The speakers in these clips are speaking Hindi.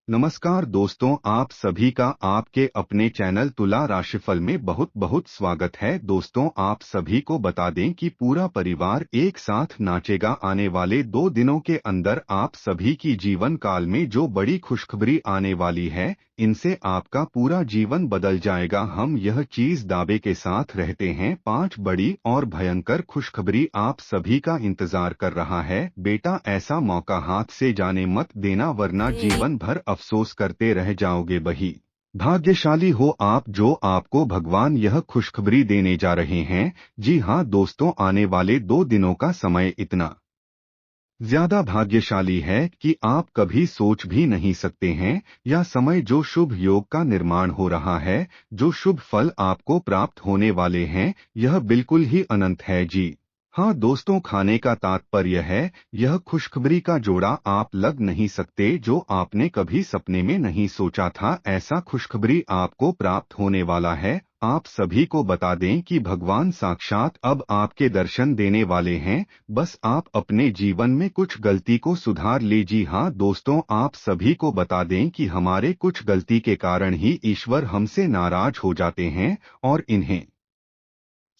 नमस्कार दोस्तों, आप सभी का आपके अपने चैनल तुला राशिफल में बहुत बहुत स्वागत है। दोस्तों, आप सभी को बता दें कि पूरा परिवार एक साथ नाचेगा। आने वाले 2 दिनों के अंदर आप सभी की जीवन काल में जो बड़ी खुशखबरी आने वाली है, इनसे आपका पूरा जीवन बदल जाएगा। हम यह चीज दावे के साथ रहते हैं। 5 बड़ी और भयंकर खुशखबरी आप सभी का इंतजार कर रहा है। बेटा, ऐसा मौका हाथ से जाने मत देना, वरना जीवन भर अफसोस करते रह जाओगे। बही भाग्यशाली हो आप जो आपको भगवान यह खुशखबरी देने जा रहे हैं। जी हाँ दोस्तों, आने वाले 2 दिनों का समय इतना ज्यादा भाग्यशाली है कि आप कभी सोच भी नहीं सकते हैं। यह समय जो शुभ योग का निर्माण हो रहा है, जो शुभ फल आपको प्राप्त होने वाले हैं, यह बिल्कुल ही अनंत है। जी हाँ दोस्तों, खाने का तात्पर्य है यह खुशखबरी का जोड़ा आप लग नहीं सकते जो आपने कभी सपने में नहीं सोचा था। ऐसा खुशखबरी आपको प्राप्त होने वाला है। आप सभी को बता दें कि भगवान साक्षात अब आपके दर्शन देने वाले हैं। बस आप अपने जीवन में कुछ गलती को सुधार ले। जी हाँ दोस्तों, आप सभी को बता दें कि हमारे कुछ गलती के कारण ही ईश्वर हमसे नाराज हो जाते हैं और इन्हें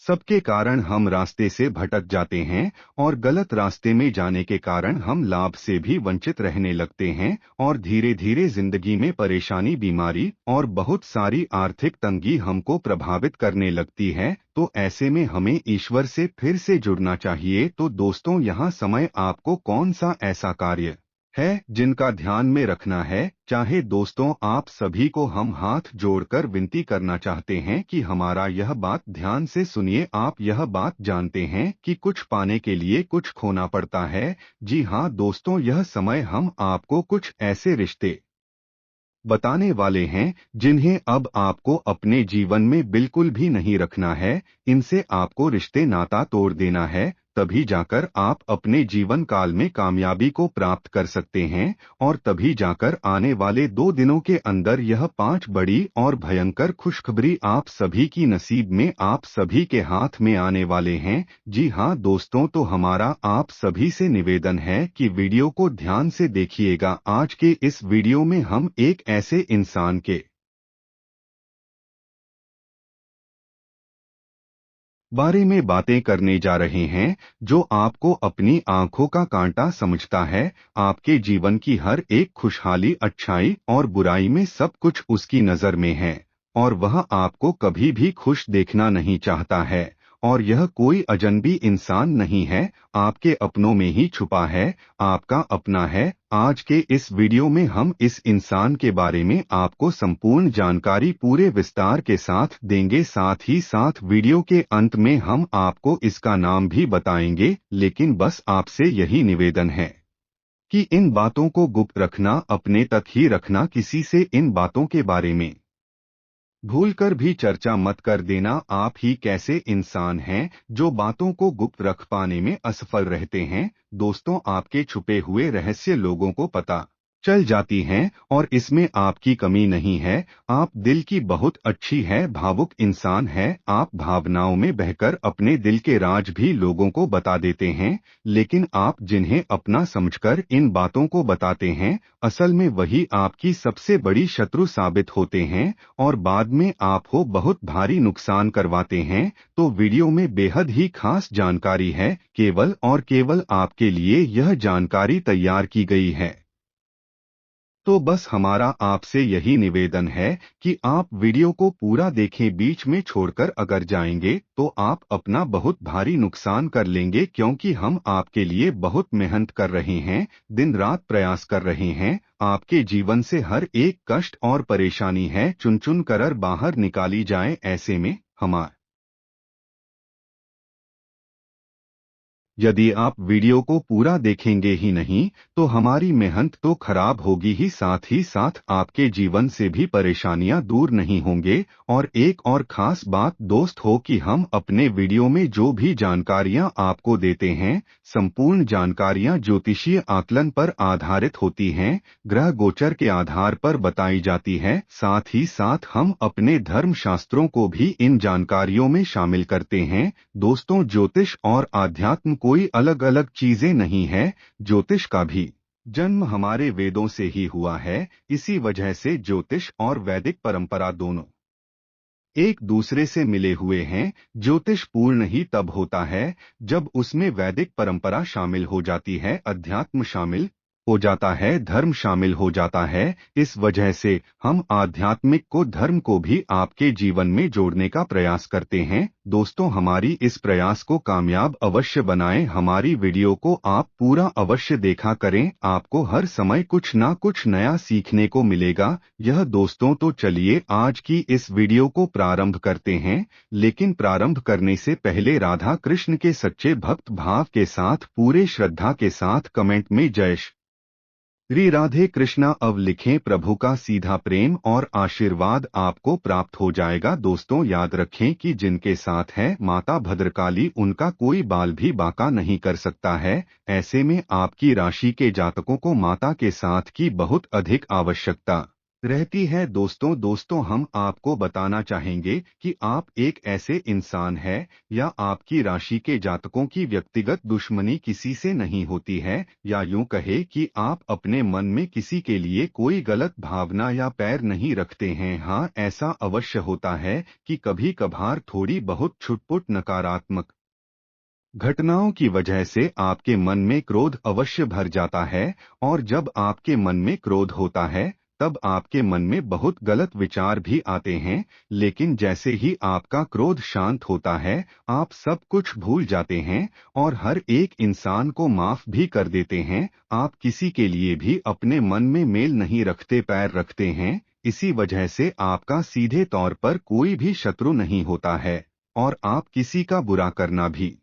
सबके कारण हम रास्ते से भटक जाते हैं और गलत रास्ते में जाने के कारण हम लाभ से भी वंचित रहने लगते हैं और धीरे धीरे जिंदगी में परेशानी, बीमारी और बहुत सारी आर्थिक तंगी हमको प्रभावित करने लगती है। तो ऐसे में हमें ईश्वर से फिर से जुड़ना चाहिए। तो दोस्तों, यहाँ समय आपको कौन सा ऐसा कार्य है जिनका ध्यान में रखना है। चाहे दोस्तों, आप सभी को हम हाथ जोड़कर विनती करना चाहते हैं कि हमारा यह बात ध्यान से सुनिए। आप यह बात जानते हैं कि कुछ पाने के लिए कुछ खोना पड़ता है। जी हाँ दोस्तों, यह समय हम आपको कुछ ऐसे रिश्ते बताने वाले हैं जिन्हें अब आपको अपने जीवन में बिल्कुल भी नहीं रखना है। इनसे आपको रिश्ते नाता तोड़ देना है, तभी जाकर आप अपने जीवन काल में कामयाबी को प्राप्त कर सकते हैं। और तभी जाकर आने वाले 2 दिनों के अंदर यह 5 बड़ी और भयंकर खुशखबरी आप सभी की नसीब में, आप सभी के हाथ में आने वाले हैं। जी हाँ दोस्तों, तो हमारा आप सभी से निवेदन है कि वीडियो को ध्यान से देखिएगा। आज के इस वीडियो में हम एक ऐसे इंसान के बारे में बातें करने जा रहे हैं जो आपको अपनी आंखों का कांटा समझता है। आपके जीवन की हर एक खुशहाली, अच्छाई और बुराई में सब कुछ उसकी नजर में है और वह आपको कभी भी खुश देखना नहीं चाहता है। और यह कोई अजनबी इंसान नहीं है, आपके अपनों में ही छुपा है, आपका अपना है। आज के इस वीडियो में हम इस इंसान के बारे में आपको संपूर्ण जानकारी पूरे विस्तार के साथ देंगे। साथ ही साथ वीडियो के अंत में हम आपको इसका नाम भी बताएंगे। लेकिन बस आपसे यही निवेदन है कि इन बातों को गुप्त रखना, अपने तक ही रखना। किसी से इन बातों के बारे में भूलकर भी चर्चा मत कर देना। आप ही कैसे इंसान हैं जो बातों को गुप्त रख पाने में असफल रहते हैं। दोस्तों, आपके छुपे हुए रहस्य लोगों को पता चल जाती हैं और इसमें आपकी कमी नहीं है। आप दिल की बहुत अच्छी है, भावुक इंसान है। आप भावनाओं में बहकर अपने दिल के राज भी लोगों को बता देते हैं। लेकिन आप जिन्हें अपना समझकर इन बातों को बताते हैं, असल में वही आपकी सबसे बड़ी शत्रु साबित होते हैं और बाद में आप हो बहुत भारी नुकसान करवाते हैं। तो वीडियो में बेहद ही खास जानकारी है, केवल और केवल आपके लिए यह जानकारी तैयार की गई है। तो बस हमारा आपसे यही निवेदन है कि आप वीडियो को पूरा देखें। बीच में छोड़कर अगर जाएंगे तो आप अपना बहुत भारी नुकसान कर लेंगे, क्योंकि हम आपके लिए बहुत मेहनत कर रहे हैं, दिन रात प्रयास कर रहे हैं। आपके जीवन से हर एक कष्ट और परेशानी है चुन चुन कर बाहर निकाली जाए। ऐसे में हमारे यदि आप वीडियो को पूरा देखेंगे ही नहीं तो हमारी मेहनत तो खराब होगी ही, साथ आपके जीवन से भी परेशानियां दूर नहीं होंगे। और एक और खास बात दोस्त हो कि हम अपने वीडियो में जो भी जानकारियां आपको देते हैं, संपूर्ण जानकारियां ज्योतिषीय आकलन पर आधारित होती हैं, ग्रह गोचर के आधार पर बताई जाती है। साथ ही साथ हम अपने धर्म शास्त्रों को भी इन जानकारियों में शामिल करते हैं। दोस्तों, ज्योतिष और आध्यात्म कोई अलग अलग चीजें नहीं है। ज्योतिष का भी जन्म हमारे वेदों से ही हुआ है, इसी वजह से ज्योतिष और वैदिक परंपरा दोनों एक दूसरे से मिले हुए हैं। ज्योतिष पूर्ण ही तब होता है जब उसमें वैदिक परंपरा शामिल हो जाती है, अध्यात्म शामिल हो जाता है, धर्म शामिल हो जाता है। इस वजह से हम आध्यात्मिक को धर्म को भी आपके जीवन में जोड़ने का प्रयास करते हैं। दोस्तों, हमारी इस प्रयास को कामयाब अवश्य बनाएं। हमारी वीडियो को आप पूरा अवश्य देखा करें, आपको हर समय कुछ ना कुछ नया सीखने को मिलेगा। यह दोस्तों, तो चलिए आज की इस वीडियो को प्रारंभ करते हैं। लेकिन प्रारंभ करने से पहले राधा कृष्ण के सच्चे भक्त भाव के साथ, पूरे श्रद्धा के साथ कमेंट में जय श्री राधे कृष्णा अव लिखें। प्रभु का सीधा प्रेम और आशीर्वाद आपको प्राप्त हो जाएगा। दोस्तों, याद रखें कि जिनके साथ है माता भद्रकाली, उनका कोई बाल भी बांका नहीं कर सकता है। ऐसे में आपकी राशि के जातकों को माता के साथ की बहुत अधिक आवश्यकता रहती है। दोस्तों, हम आपको बताना चाहेंगे कि आप एक ऐसे इंसान हैं, या आपकी राशि के जातकों की व्यक्तिगत दुश्मनी किसी से नहीं होती है, या यूं कहे कि आप अपने मन में किसी के लिए कोई गलत भावना या पैर नहीं रखते हैं। हाँ, ऐसा अवश्य होता है कि कभी कभार थोड़ी बहुत छुटपुट नकारात्मक घटनाओं की वजह से आपके मन में क्रोध अवश्य भर जाता है, और जब आपके मन में क्रोध होता है तब आपके मन में बहुत गलत विचार भी आते हैं। लेकिन जैसे ही आपका क्रोध शांत होता है, आप सब कुछ भूल जाते हैं और हर एक इंसान को माफ भी कर देते हैं। आप किसी के लिए भी अपने मन में मेल नहीं रखते, पैर रखते हैं। इसी वजह से आपका सीधे तौर पर कोई भी शत्रु नहीं होता है, और आप किसी का बुरा करना भी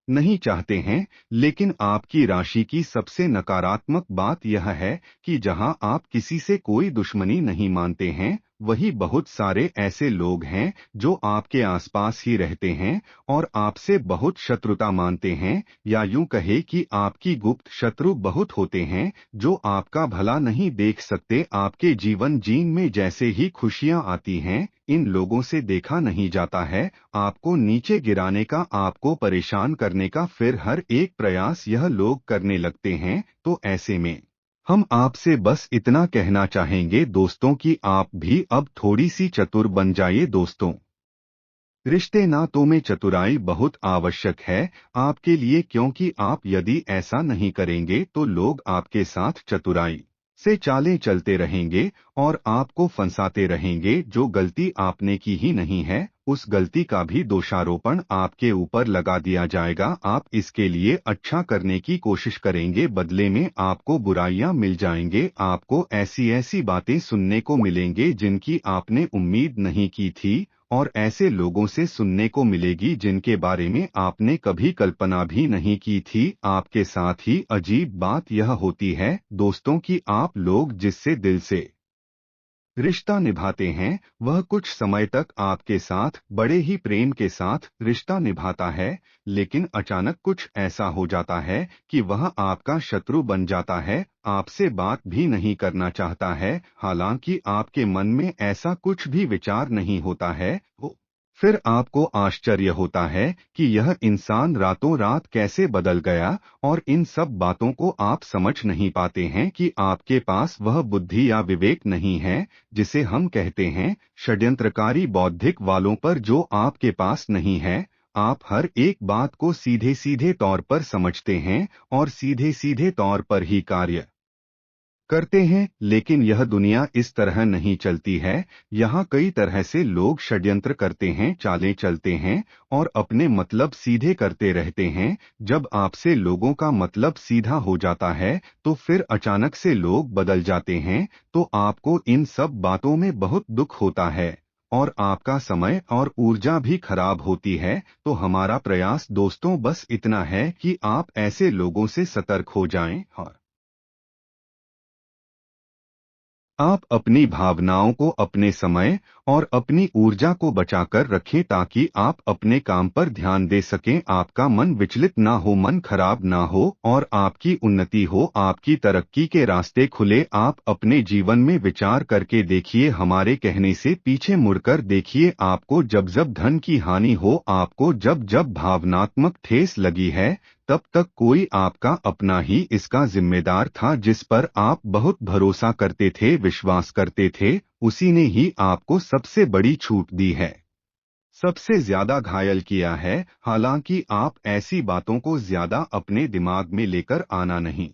नहीं चाहते हैं। लेकिन आपकी राशि की सबसे नकारात्मक बात यह है कि जहां आप किसी से कोई दुश्मनी नहीं मानते हैं, वही बहुत सारे ऐसे लोग हैं जो आपके आसपास ही रहते हैं और आपसे बहुत शत्रुता मानते हैं, या यूं कहे कि आपकी गुप्त शत्रु बहुत होते हैं जो आपका भला नहीं देख सकते। आपके जीवन जीन में जैसे ही खुशियां आती हैं, इन लोगों से देखा नहीं जाता है, आपको नीचे गिराने का, आपको परेशान करने का फिर हर एक प्रयास यह लोग करने लगते हैं। तो ऐसे में हम आपसे बस इतना कहना चाहेंगे दोस्तों कि आप भी अब थोड़ी सी चतुर बन जाइए। दोस्तों, रिश्ते नातों में चतुराई बहुत आवश्यक है आपके लिए, क्योंकि आप यदि ऐसा नहीं करेंगे तो लोग आपके साथ चतुराई से चालें चलते रहेंगे और आपको फंसाते रहेंगे। जो गलती आपने की ही नहीं है, उस गलती का भी दोषारोपण आपके ऊपर लगा दिया जाएगा। आप इसके लिए अच्छा करने की कोशिश करेंगे, बदले में आपको बुराइयां मिल जाएंगे। आपको ऐसी ऐसी बातें सुनने को मिलेंगे जिनकी आपने उम्मीद नहीं की थी, और ऐसे लोगों से सुनने को मिलेगी जिनके बारे में आपने कभी कल्पना भी नहीं की थी। आपके साथ ही अजीब बात यह होती है दोस्तों कि आप लोग जिससे दिल से रिश्ता निभाते हैं, वह कुछ समय तक आपके साथ बड़े ही प्रेम के साथ रिश्ता निभाता है, लेकिन अचानक कुछ ऐसा हो जाता है कि वह आपका शत्रु बन जाता है, आपसे बात भी नहीं करना चाहता है। हालांकि आपके मन में ऐसा कुछ भी विचार नहीं होता है। फिर आपको आश्चर्य होता है कि यह इंसान रातों रात कैसे बदल गया, और इन सब बातों को आप समझ नहीं पाते हैं कि आपके पास वह बुद्धि या विवेक नहीं है जिसे हम कहते हैं षड्यंत्रकारी बौद्धिक वालों पर, जो आपके पास नहीं है। आप हर एक बात को सीधे सीधे तौर पर समझते हैं और सीधे सीधे तौर पर ही कार्य करते हैं, लेकिन यह दुनिया इस तरह नहीं चलती है। यहाँ कई तरह से लोग षड्यंत्र करते हैं, चालें चलते हैं और अपने मतलब सीधे करते रहते हैं। जब आपसे लोगों का मतलब सीधा हो जाता है तो फिर अचानक से लोग बदल जाते हैं, तो आपको इन सब बातों में बहुत दुख होता है और आपका समय और ऊर्जा भी खराब होती है। तो हमारा प्रयास दोस्तों बस इतना है कि आप ऐसे लोगों से सतर्क हो जाएं और आप अपनी भावनाओं को, अपने समय और अपनी ऊर्जा को बचाकर रखें, ताकि आप अपने काम पर ध्यान दे सकें, आपका मन विचलित ना हो, मन खराब ना हो और आपकी उन्नति हो, आपकी तरक्की के रास्ते खुले। आप अपने जीवन में विचार करके देखिए, हमारे कहने से पीछे मुड़कर देखिए। आपको जब जब धन की हानि हो, आपको जब जब भावनात्मक ठेस लगी है, तब तक कोई आपका अपना ही इसका जिम्मेदार था, जिस पर आप बहुत भरोसा करते थे, विश्वास करते थे, उसी ने ही आपको सबसे बड़ी छूट दी है, सबसे ज्यादा घायल किया है। हालांकि आप ऐसी बातों को ज्यादा अपने दिमाग में लेकर आना नहीं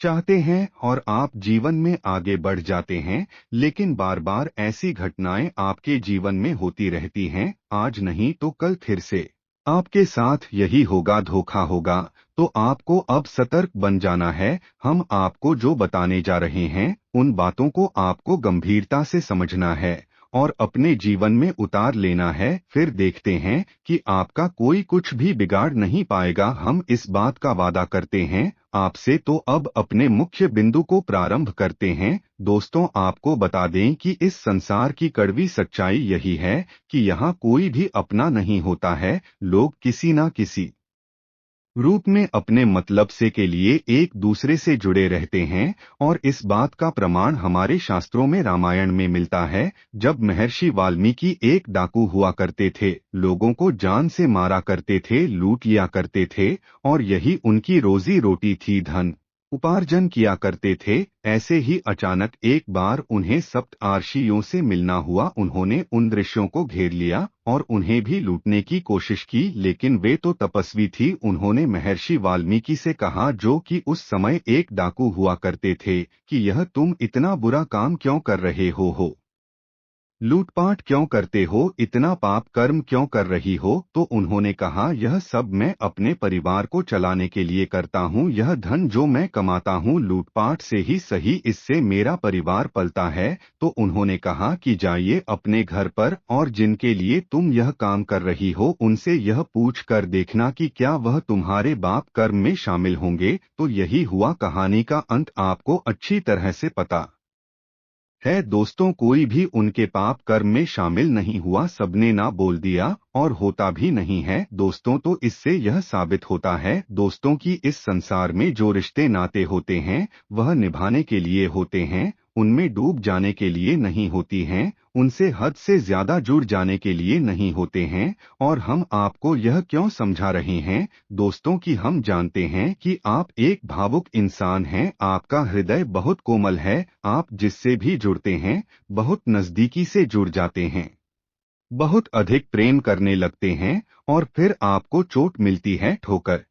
चाहते हैं और आप जीवन में आगे बढ़ जाते हैं, लेकिन बार बार ऐसी घटनाएं आपके जीवन में होती रहती हैं, आज नहीं तो कल फिर से आपके साथ यही होगा, धोखा होगा। तो आपको अब सतर्क बन जाना है। हम आपको जो बताने जा रहे हैं, उन बातों को आपको गंभीरता से समझना है और अपने जीवन में उतार लेना है। फिर देखते हैं कि आपका कोई कुछ भी बिगाड़ नहीं पाएगा, हम इस बात का वादा करते हैं आपसे। तो अब अपने मुख्य बिंदु को प्रारंभ करते हैं। दोस्तों, आपको बता दें कि इस संसार की कड़वी सच्चाई यही है कि यहाँ कोई भी अपना नहीं होता है। लोग किसी न किसी रूप में अपने मतलब से के लिए एक दूसरे से जुड़े रहते हैं, और इस बात का प्रमाण हमारे शास्त्रों में, रामायण में मिलता है। जब महर्षि वाल्मीकि एक डाकू हुआ करते थे, लोगों को जान से मारा करते थे, लूट लिया करते थे, और यही उनकी रोजी रोटी थी, धन उपार्जन किया करते थे। ऐसे ही अचानक एक बार उन्हें सप्त आर्षियों से मिलना हुआ। उन्होंने उन दृश्यों को घेर लिया और उन्हें भी लूटने की कोशिश की, लेकिन वे तो तपस्वी थी। उन्होंने महर्षि वाल्मीकि से कहा, जो कि उस समय एक डाकू हुआ करते थे, कि यह तुम इतना बुरा काम क्यों कर रहे हो, लूटपाट क्यों करते हो, इतना पाप कर्म क्यों कर रही हो। तो उन्होंने कहा, यह सब मैं अपने परिवार को चलाने के लिए करता हूँ। यह धन जो मैं कमाता हूँ लूटपाट से ही सही, इससे मेरा परिवार पलता है। तो उन्होंने कहा कि जाइए अपने घर पर, और जिनके लिए तुम यह काम कर रही हो उनसे यह पूछ कर देखना कि क्या वह तुम्हारे पाप कर्म में शामिल होंगे। तो यही हुआ, कहानी का अंत आपको अच्छी तरह से पता है। दोस्तों, कोई भी उनके पाप कर्म में शामिल नहीं हुआ, सबने ना बोल दिया और होता भी नहीं है। दोस्तों, तो इससे यह साबित होता है दोस्तों कि इस संसार में जो रिश्ते नाते होते हैं, वह निभाने के लिए होते हैं, उनमें डूब जाने के लिए नहीं होती हैं, उनसे हद से ज्यादा जुड़ जाने के लिए नहीं होते हैं। और हम आपको यह क्यों समझा रहे हैं दोस्तों, कि हम जानते हैं कि आप एक भावुक इंसान हैं, आपका हृदय बहुत कोमल है, आप जिससे भी जुड़ते हैं बहुत नजदीकी से जुड़ जाते हैं, बहुत अधिक प्रेम करने लगते हैं, और फिर आपको चोट मिलती है, ठोकर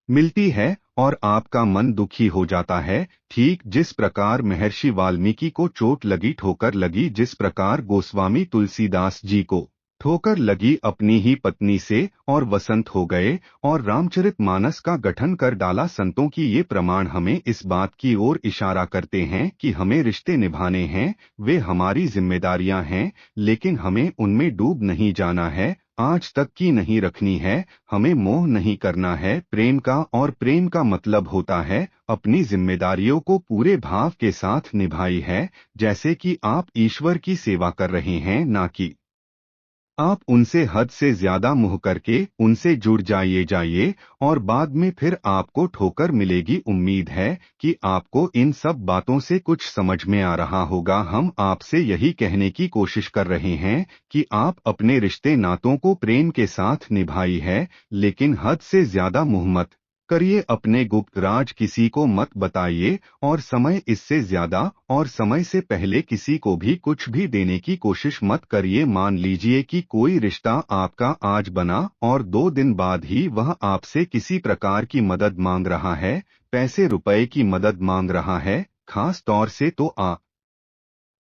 मिलती है, और आपका मन दुखी हो जाता है। ठीक जिस प्रकार महर्षि वाल्मीकि को चोट लगी, ठोकर लगी, जिस प्रकार गोस्वामी तुलसीदास जी को ठोकर लगी अपनी ही पत्नी से, और वसंत हो गए और रामचरितमानस का गठन कर डाला। संतों की ये प्रमाण हमें इस बात की ओर इशारा करते हैं कि हमें रिश्ते निभाने हैं, वे हमारी जिम्मेदारियां हैं, लेकिन हमें उनमें डूब नहीं जाना है, आज तक की नहीं रखनी है, हमें मोह नहीं करना है प्रेम का। और प्रेम का मतलब होता है अपनी जिम्मेदारियों को पूरे भाव के साथ निभाई है, जैसे कि आप ईश्वर की सेवा कर रहे हैं, ना कि आप उनसे हद से ज्यादा मोह करके उनसे जुड़ जाइए, और बाद में फिर आपको ठोकर मिलेगी। उम्मीद है कि आपको इन सब बातों से कुछ समझ में आ रहा होगा। हम आपसे यही कहने की कोशिश कर रहे हैं कि आप अपने रिश्ते नातों को प्रेम के साथ निभाई है, लेकिन हद से ज्यादा मोह मत करिए, अपने गुप्त राज किसी को मत बताइए, और समय इससे ज्यादा और समय से पहले किसी को भी कुछ भी देने की कोशिश मत करिए। मान लीजिए कि कोई रिश्ता आपका आज बना और 2 दिन बाद ही वह आपसे किसी प्रकार की मदद मांग रहा है, पैसे रुपए की मदद मांग रहा है, खास तौर से, तो आप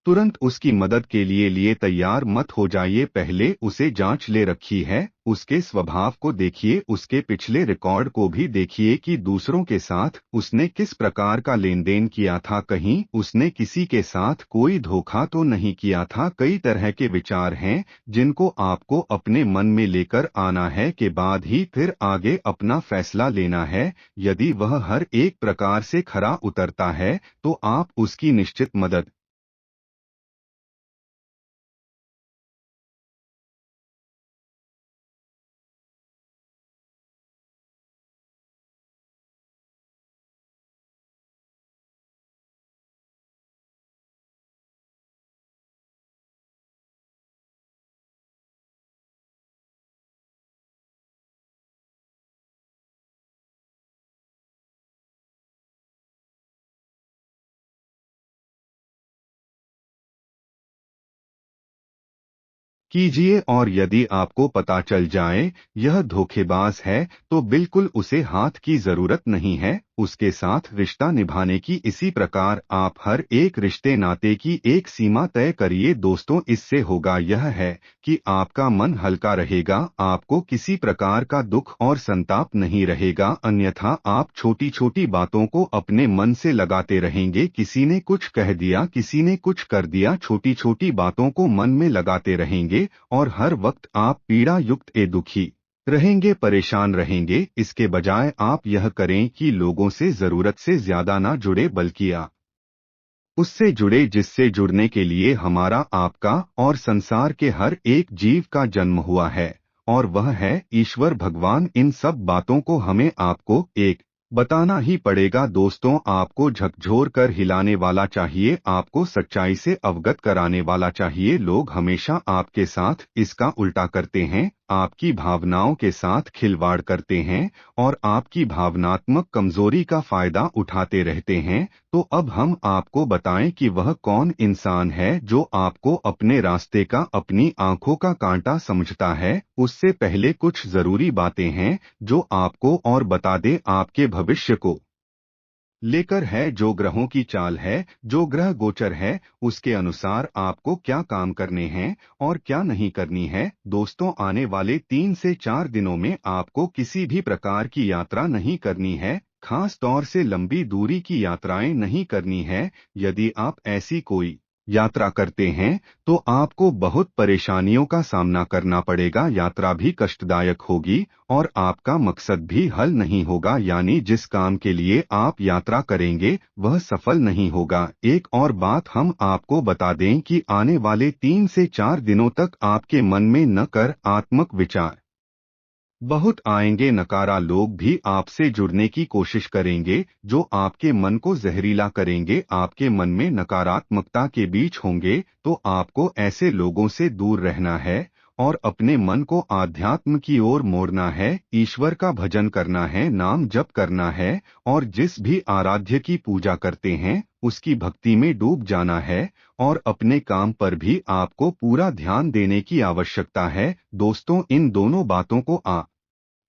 तुरंत उसकी मदद के लिए तैयार मत हो जाइए। पहले उसे जांच ले रखी है, उसके स्वभाव को देखिए, उसके पिछले रिकॉर्ड को भी देखिए कि दूसरों के साथ उसने किस प्रकार का लेन देन किया था, कहीं उसने किसी के साथ कोई धोखा तो नहीं किया था। कई तरह के विचार हैं जिनको आपको अपने मन में लेकर आना है, के बाद ही फिर आगे अपना फैसला लेना है। यदि वह हर एक प्रकार से खरा उतरता है, तो आप उसकी निश्चित मदद कीजिए, और यदि आपको पता चल जाए यह धोखेबाज है तो बिल्कुल उसे हाथ की जरूरत नहीं है उसके साथ रिश्ता निभाने की। इसी प्रकार आप हर एक रिश्ते नाते की एक सीमा तय करिए दोस्तों। इससे होगा यह है कि आपका मन हल्का रहेगा, आपको किसी प्रकार का दुख और संताप नहीं रहेगा। अन्यथा आप छोटी छोटी बातों को अपने मन से लगाते रहेंगे। किसी ने कुछ कह दिया, किसी ने कुछ कर दिया, छोटी छोटी बातों को मन में लगाते रहेंगे और हर वक्त आप पीड़ा युक्त दुखी रहेंगे, परेशान रहेंगे। इसके बजाय आप यह करें कि लोगों से जरूरत से ज्यादा ना जुड़े, बल्कि उससे जुड़े जिससे जुड़ने के लिए हमारा, आपका और संसार के हर एक जीव का जन्म हुआ है, और वह है ईश्वर भगवान। इन सब बातों को हमें आपको एक बताना ही पड़ेगा दोस्तों। आपको झकझोर कर हिलाने वाला चाहिए, आपको सच्चाई से अवगत कराने वाला चाहिए। लोग हमेशा आपके साथ इसका उल्टा करते हैं, आपकी भावनाओं के साथ खिलवाड़ करते हैं और आपकी भावनात्मक कमजोरी का फायदा उठाते रहते हैं। तो अब हम आपको बताएं कि वह कौन इंसान है जो आपको अपने रास्ते का, अपनी आंखों का कांटा समझता है। उससे पहले कुछ जरूरी बातें हैं जो आपको और बता दें आपके भविष्य को लेकर है। जो ग्रहों की चाल है, जो ग्रह गोचर है, उसके अनुसार आपको क्या काम करने हैं और क्या नहीं करनी है। दोस्तों, आने वाले 3 से 4 दिनों में आपको किसी भी प्रकार की यात्रा नहीं करनी है, खास तौर से लंबी दूरी की यात्राएं नहीं करनी है। यदि आप ऐसी कोई यात्रा करते हैं तो आपको बहुत परेशानियों का सामना करना पड़ेगा, यात्रा भी कष्टदायक होगी और आपका मकसद भी हल नहीं होगा। यानी जिस काम के लिए आप यात्रा करेंगे वह सफल नहीं होगा। एक और बात हम आपको बता दें कि आने वाले 3 से 4 दिनों तक आपके मन में नकारात्मक विचार बहुत आएंगे। नकारा लोग भी आपसे जुड़ने की कोशिश करेंगे जो आपके मन को जहरीला करेंगे। आपके मन में नकारात्मकता के बीच होंगे तो आपको ऐसे लोगों से दूर रहना है और अपने मन को आध्यात्म की ओर मोड़ना है, ईश्वर का भजन करना है, नाम जप करना है और जिस भी आराध्य की पूजा करते हैं उसकी भक्ति में डूब जाना है। और अपने काम पर भी आपको पूरा ध्यान देने की आवश्यकता है दोस्तों। इन दोनों बातों को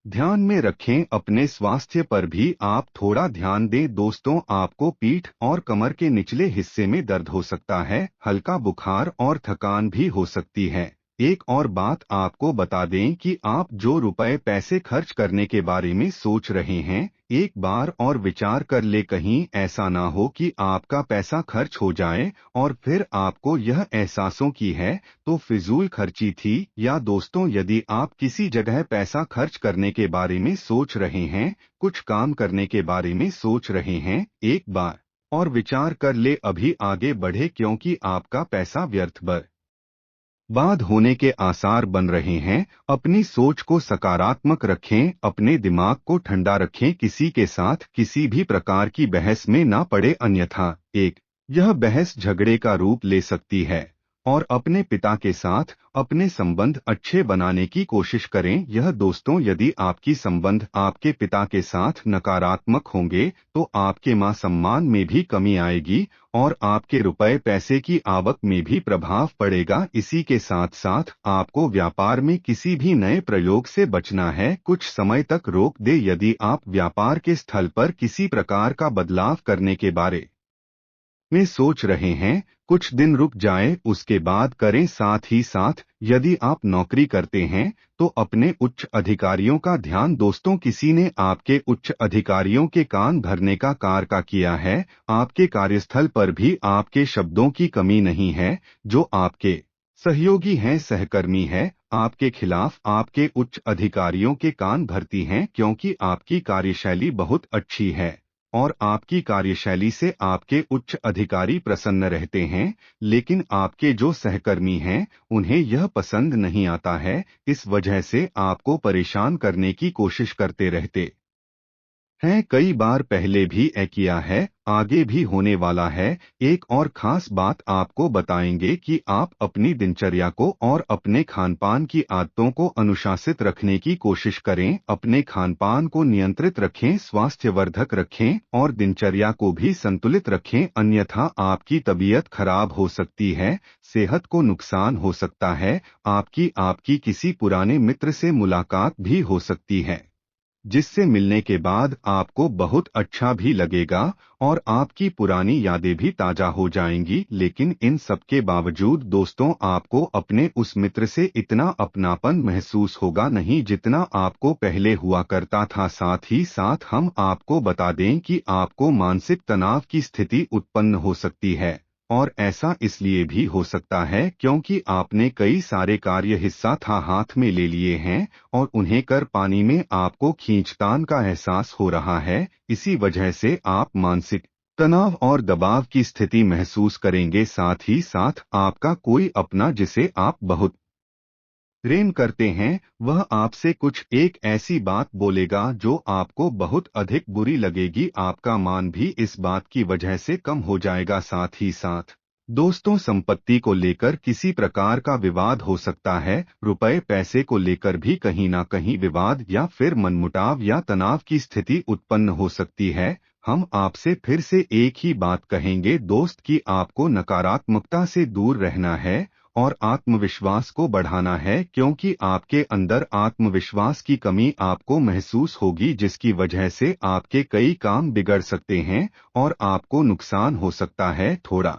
ध्यान में रखें। अपने स्वास्थ्य पर भी आप थोड़ा ध्यान दें दोस्तों। आपको पीठ और कमर के निचले हिस्से में दर्द हो सकता है, हल्का बुखार और थकान भी हो सकती है। एक और बात आपको बता दें कि आप जो रुपए पैसे खर्च करने के बारे में सोच रहे हैं, एक बार और विचार कर ले, कहीं ऐसा ना हो कि आपका पैसा खर्च हो जाए और फिर आपको यह एहसासों की है तो फिजूल खर्ची थी। या दोस्तों, यदि आप किसी जगह पैसा खर्च करने के बारे में सोच रहे हैं, कुछ काम करने के बारे में सोच रहे हैं, एक बार और विचार कर ले, अभी आगे बढ़े, क्योंकि आपका पैसा व्यर्थ बर्बाद होने के आसार बन रहे हैं। अपनी सोच को सकारात्मक रखें, अपने दिमाग को ठंडा रखें, किसी के साथ किसी भी प्रकार की बहस में ना पड़े, अन्यथा यह बहस झगड़े का रूप ले सकती है। और अपने पिता के साथ अपने संबंध अच्छे बनाने की कोशिश करें। यह दोस्तों, यदि आपकी संबंध आपके पिता के साथ नकारात्मक होंगे तो आपके मां सम्मान में भी कमी आएगी और आपके रुपए पैसे की आवक में भी प्रभाव पड़ेगा। इसी के साथ साथ आपको व्यापार में किसी भी नए प्रयोग से बचना है, कुछ समय तक रोक दे। यदि आप व्यापार के स्थल पर किसी प्रकार का बदलाव करने के बारे में सोच रहे हैं, कुछ दिन रुक जाए, उसके बाद करें। साथ ही साथ यदि आप नौकरी करते हैं तो अपने उच्च अधिकारियों का ध्यान दोस्तों, किसी ने आपके उच्च अधिकारियों के कान भरने का कार्य किया है। आपके कार्यस्थल पर भी आपके शब्दों की कमी नहीं है। जो आपके सहयोगी हैं, सहकर्मी हैं, आपके खिलाफ आपके उच्च अधिकारियों के कान भरती हैं, क्योंकि आपकी कार्यशैली बहुत अच्छी है और आपकी कार्यशैली से आपके उच्च अधिकारी प्रसन्न रहते हैं। लेकिन आपके जो सहकर्मी हैं उन्हें यह पसंद नहीं आता है, इस वजह से आपको परेशान करने की कोशिश करते रहते हैं, कई बार पहले भी किया है, आगे भी होने वाला है। एक और खास बात आपको बताएंगे कि आप अपनी दिनचर्या को और अपने खानपान की आदतों को अनुशासित रखने की कोशिश करें। अपने खानपान को नियंत्रित रखें, स्वास्थ्यवर्धक रखें और दिनचर्या को भी संतुलित रखें, अन्यथा आपकी तबीयत खराब हो सकती है, सेहत को नुकसान हो सकता है, आपकी किसी पुराने मित्र से मुलाकात भी हो सकती है, जिससे मिलने के बाद आपको बहुत अच्छा भी लगेगा और आपकी पुरानी यादें भी ताजा हो जाएंगी। लेकिन इन सब के बावजूद दोस्तों, आपको अपने उस मित्र से इतना अपनापन महसूस होगा नहीं जितना आपको पहले हुआ करता था। साथ ही साथ हम आपको बता दें कि आपको मानसिक तनाव की स्थिति उत्पन्न हो सकती है, और ऐसा इसलिए भी हो सकता है क्योंकि आपने कई सारे कार्य हिस्सा था हाथ में ले लिए हैं और उन्हें कर पाने में आपको खींचतान का एहसास हो रहा है। इसी वजह से आप मानसिक तनाव और दबाव की स्थिति महसूस करेंगे। साथ ही साथ आपका कोई अपना जिसे आप बहुत प्रेम करते हैं, वह आपसे कुछ एक ऐसी बात बोलेगा जो आपको बहुत अधिक बुरी लगेगी। आपका मान भी इस बात की वजह से कम हो जाएगा। साथ ही साथ दोस्तों, संपत्ति को लेकर किसी प्रकार का विवाद हो सकता है, रुपए पैसे को लेकर भी कहीं ना कहीं विवाद या फिर मनमुटाव या तनाव की स्थिति उत्पन्न हो सकती है। हम आपसे फिर से एक ही बात कहेंगे दोस्त कि आपको नकारात्मकता से दूर रहना है और आत्मविश्वास को बढ़ाना है, क्योंकि आपके अंदर आत्मविश्वास की कमी आपको महसूस होगी, जिसकी वजह से आपके कई काम बिगड़ सकते हैं और आपको नुकसान हो सकता है। थोड़ा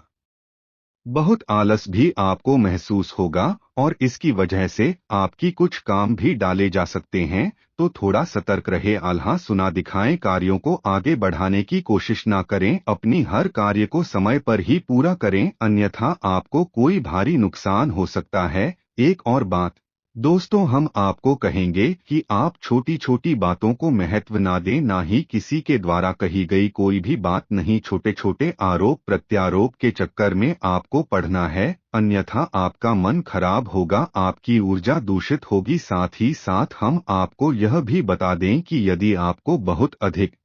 बहुत आलस भी आपको महसूस होगा और इसकी वजह से आपकी कुछ काम भी डाले जा सकते हैं, तो थोड़ा सतर्क रहे। आल्हा सुना दिखाएं, कार्यों को आगे बढ़ाने की कोशिश ना करें, अपनी हर कार्य को समय पर ही पूरा करें, अन्यथा आपको कोई भारी नुकसान हो सकता है। एक और बात दोस्तों, हम आपको कहेंगे कि आप छोटी छोटी बातों को महत्व ना दें, ना ही किसी के द्वारा कही गई कोई भी बात नहीं। छोटे छोटे आरोप प्रत्यारोप के चक्कर में आपको पढ़ना है, अन्यथा आपका मन खराब होगा, आपकी ऊर्जा दूषित होगी। साथ ही साथ हम आपको यह भी बता दें कि यदि आपको बहुत अधिक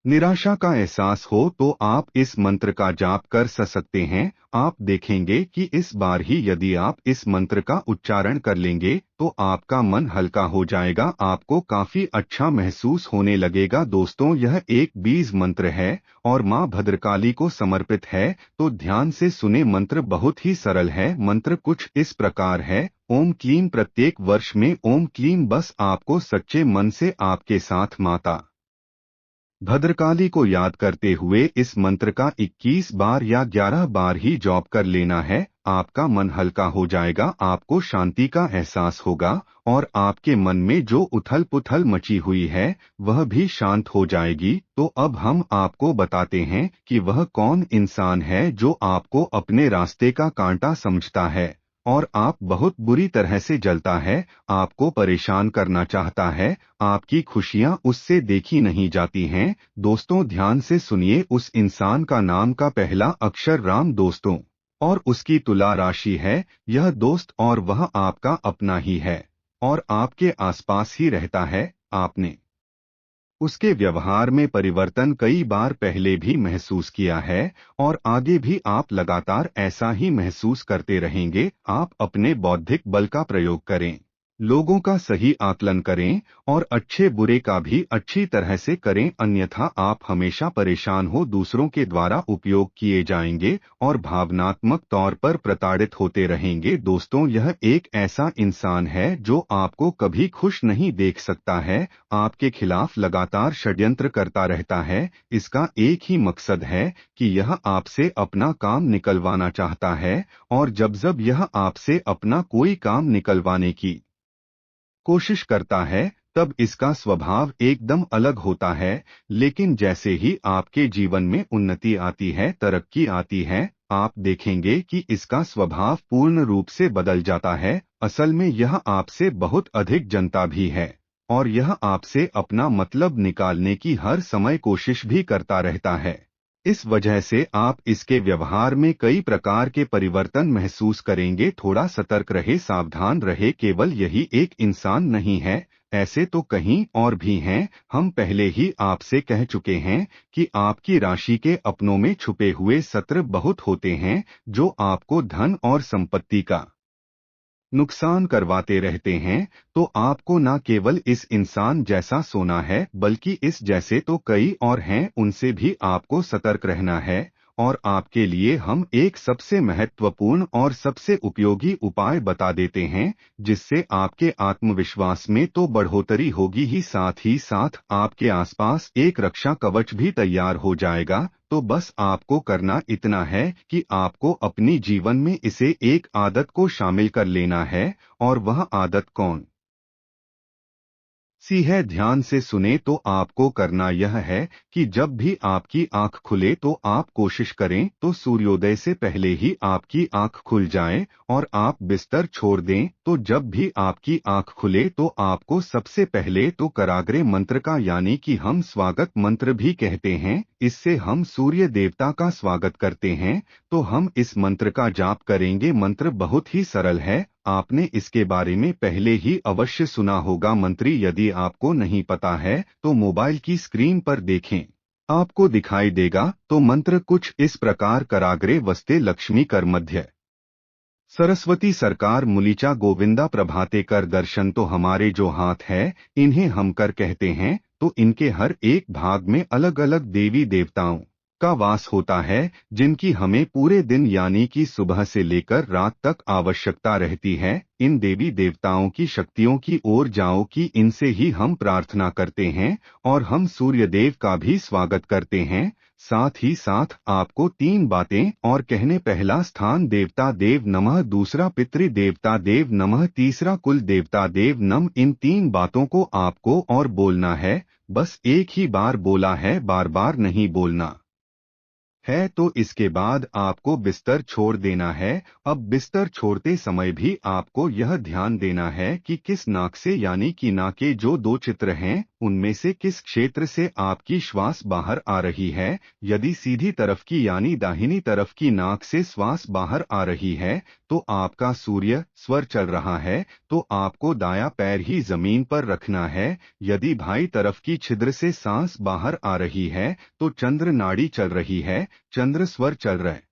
निराशा का एहसास हो तो आप इस मंत्र का जाप कर सकते हैं। आप देखेंगे कि इस बार ही यदि आप इस मंत्र का उच्चारण कर लेंगे तो आपका मन हल्का हो जाएगा, आपको काफी अच्छा महसूस होने लगेगा। दोस्तों, यह एक बीज मंत्र है और माँ भद्रकाली को समर्पित है, तो ध्यान से सुने। मंत्र बहुत ही सरल है। मंत्र कुछ इस प्रकार है: ओम क्लीम। प्रत्येक वर्ष में ओम क्लीम बस आपको सच्चे मन से आपके साथ माता भद्रकाली को याद करते हुए इस मंत्र का 21 बार या 11 बार ही जॉप कर लेना है। आपका मन हल्का हो जाएगा, आपको शांति का एहसास होगा और आपके मन में जो उथल पुथल मची हुई है वह भी शांत हो जाएगी। तो अब हम आपको बताते हैं कि वह कौन इंसान है जो आपको अपने रास्ते का कांटा समझता है और आप बहुत बुरी तरह से जलता है, आपको परेशान करना चाहता है, आपकी खुशियां उससे देखी नहीं जाती हैं। दोस्तों, ध्यान से सुनिए। उस इंसान का नाम का पहला अक्षर राम दोस्तों और उसकी तुला राशि है। यह दोस्त और वह आपका अपना ही है और आपके आसपास ही रहता है। आपने उसके व्यवहार में परिवर्तन कई बार पहले भी महसूस किया है और आगे भी आप लगातार ऐसा ही महसूस करते रहेंगे। आप अपने बौद्धिक बल का प्रयोग करें, लोगों का सही आकलन करें और अच्छे बुरे का भी अच्छी तरह से करें, अन्यथा आप हमेशा परेशान हो, दूसरों के द्वारा उपयोग किए जाएंगे और भावनात्मक तौर पर प्रताड़ित होते रहेंगे। दोस्तों, यह एक ऐसा इंसान है जो आपको कभी खुश नहीं देख सकता है, आपके खिलाफ लगातार षड्यंत्र करता रहता है। इसका एक ही मकसद है कि यह आपसे अपना काम निकलवाना चाहता है और जब यह आपसे अपना कोई काम निकलवाने की कोशिश करता है तब इसका स्वभाव एकदम अलग होता है। लेकिन जैसे ही आपके जीवन में उन्नति आती है, तरक्की आती है, आप देखेंगे कि इसका स्वभाव पूर्ण रूप से बदल जाता है। असल में यह आपसे बहुत अधिक जनता भी है और यह आपसे अपना मतलब निकालने की हर समय कोशिश भी करता रहता है। इस वजह से आप इसके व्यवहार में कई प्रकार के परिवर्तन महसूस करेंगे। थोड़ा सतर्क रहे, सावधान रहे, केवल यही एक इंसान नहीं है, ऐसे तो कहीं और भी हैं। हम पहले ही आपसे कह चुके हैं कि आपकी राशि के अपनों में छुपे हुए सत्र बहुत होते हैं, जो आपको धन और संपत्ति का नुकसान करवाते रहते हैं। तो आपको न केवल इस इंसान जैसा सोना है, बल्कि इस जैसे तो कई और हैं, उनसे भी आपको सतर्क रहना है। और आपके लिए हम एक सबसे महत्वपूर्ण और सबसे उपयोगी उपाय बता देते हैं, जिससे आपके आत्मविश्वास में तो बढ़ोतरी होगी ही साथ आपके आसपास एक रक्षा कवच भी तैयार हो जाएगा। तो बस आपको करना इतना है कि आपको अपनी जीवन में इसे एक आदत को शामिल कर लेना है। और वह आदत कौन सी है, ध्यान से सुने। तो आपको करना यह है कि जब भी आपकी आंख खुले तो आप कोशिश करें तो सूर्योदय से पहले ही आपकी आंख खुल जाए और आप बिस्तर छोड़ दें। तो जब भी आपकी आंख खुले तो आपको सबसे पहले तो कराग्रे मंत्र का, यानी कि हम स्वागत मंत्र भी कहते हैं, इससे हम सूर्य देवता का स्वागत करते हैं। तो हम इस मंत्र का जाप करेंगे। मंत्र बहुत ही सरल है, आपने इसके बारे में पहले ही अवश्य सुना होगा। मंत्री यदि आपको नहीं पता है तो मोबाइल की स्क्रीन पर देखें, आपको दिखाई देगा। तो मंत्र कुछ इस प्रकार: कराग्रे वस्ते लक्ष्मी कर मध्य सरस्वती सरकार मुलीचा गोविंदा प्रभाते कर दर्शन। तो हमारे जो हाथ है, इन्हें हम कर कहते हैं। तो इनके हर एक भाग में अलग अलग देवी देवताओं का वास होता है, जिनकी हमें पूरे दिन यानी कि सुबह से लेकर रात तक आवश्यकता रहती है। इन देवी देवताओं की शक्तियों की ओर जाओ कि इनसे ही हम प्रार्थना करते हैं और हम सूर्य देव का भी स्वागत करते हैं। साथ ही साथ आपको तीन बातें और कहने: पहला स्थान देवता देव नमः, दूसरा पितृ देवता देव नमः, तीसरा कुल देवता देव नम। इन तीन बातों को आपको और बोलना है, बस एक ही बार बोला है, बार बार नहीं बोलना है। तो इसके बाद आपको बिस्तर छोड़ देना है। अब बिस्तर छोड़ते समय भी आपको यह ध्यान देना है कि किस नाक से, यानी कि नाक के जो दो चित्र हैं, उनमें से किस क्षेत्र से आपकी श्वास बाहर आ रही है। यदि सीधी तरफ की यानी दाहिनी तरफ की नाक से श्वास बाहर आ रही है तो आपका सूर्य स्वर चल रहा है, तो आपको दायां पैर ही जमीन पर रखना है। यदि बाईं तरफ की छिद्र से सांस बाहर आ रही है तो चंद्र नाड़ी चल रही है, चंद्र स्वर चल रहा है।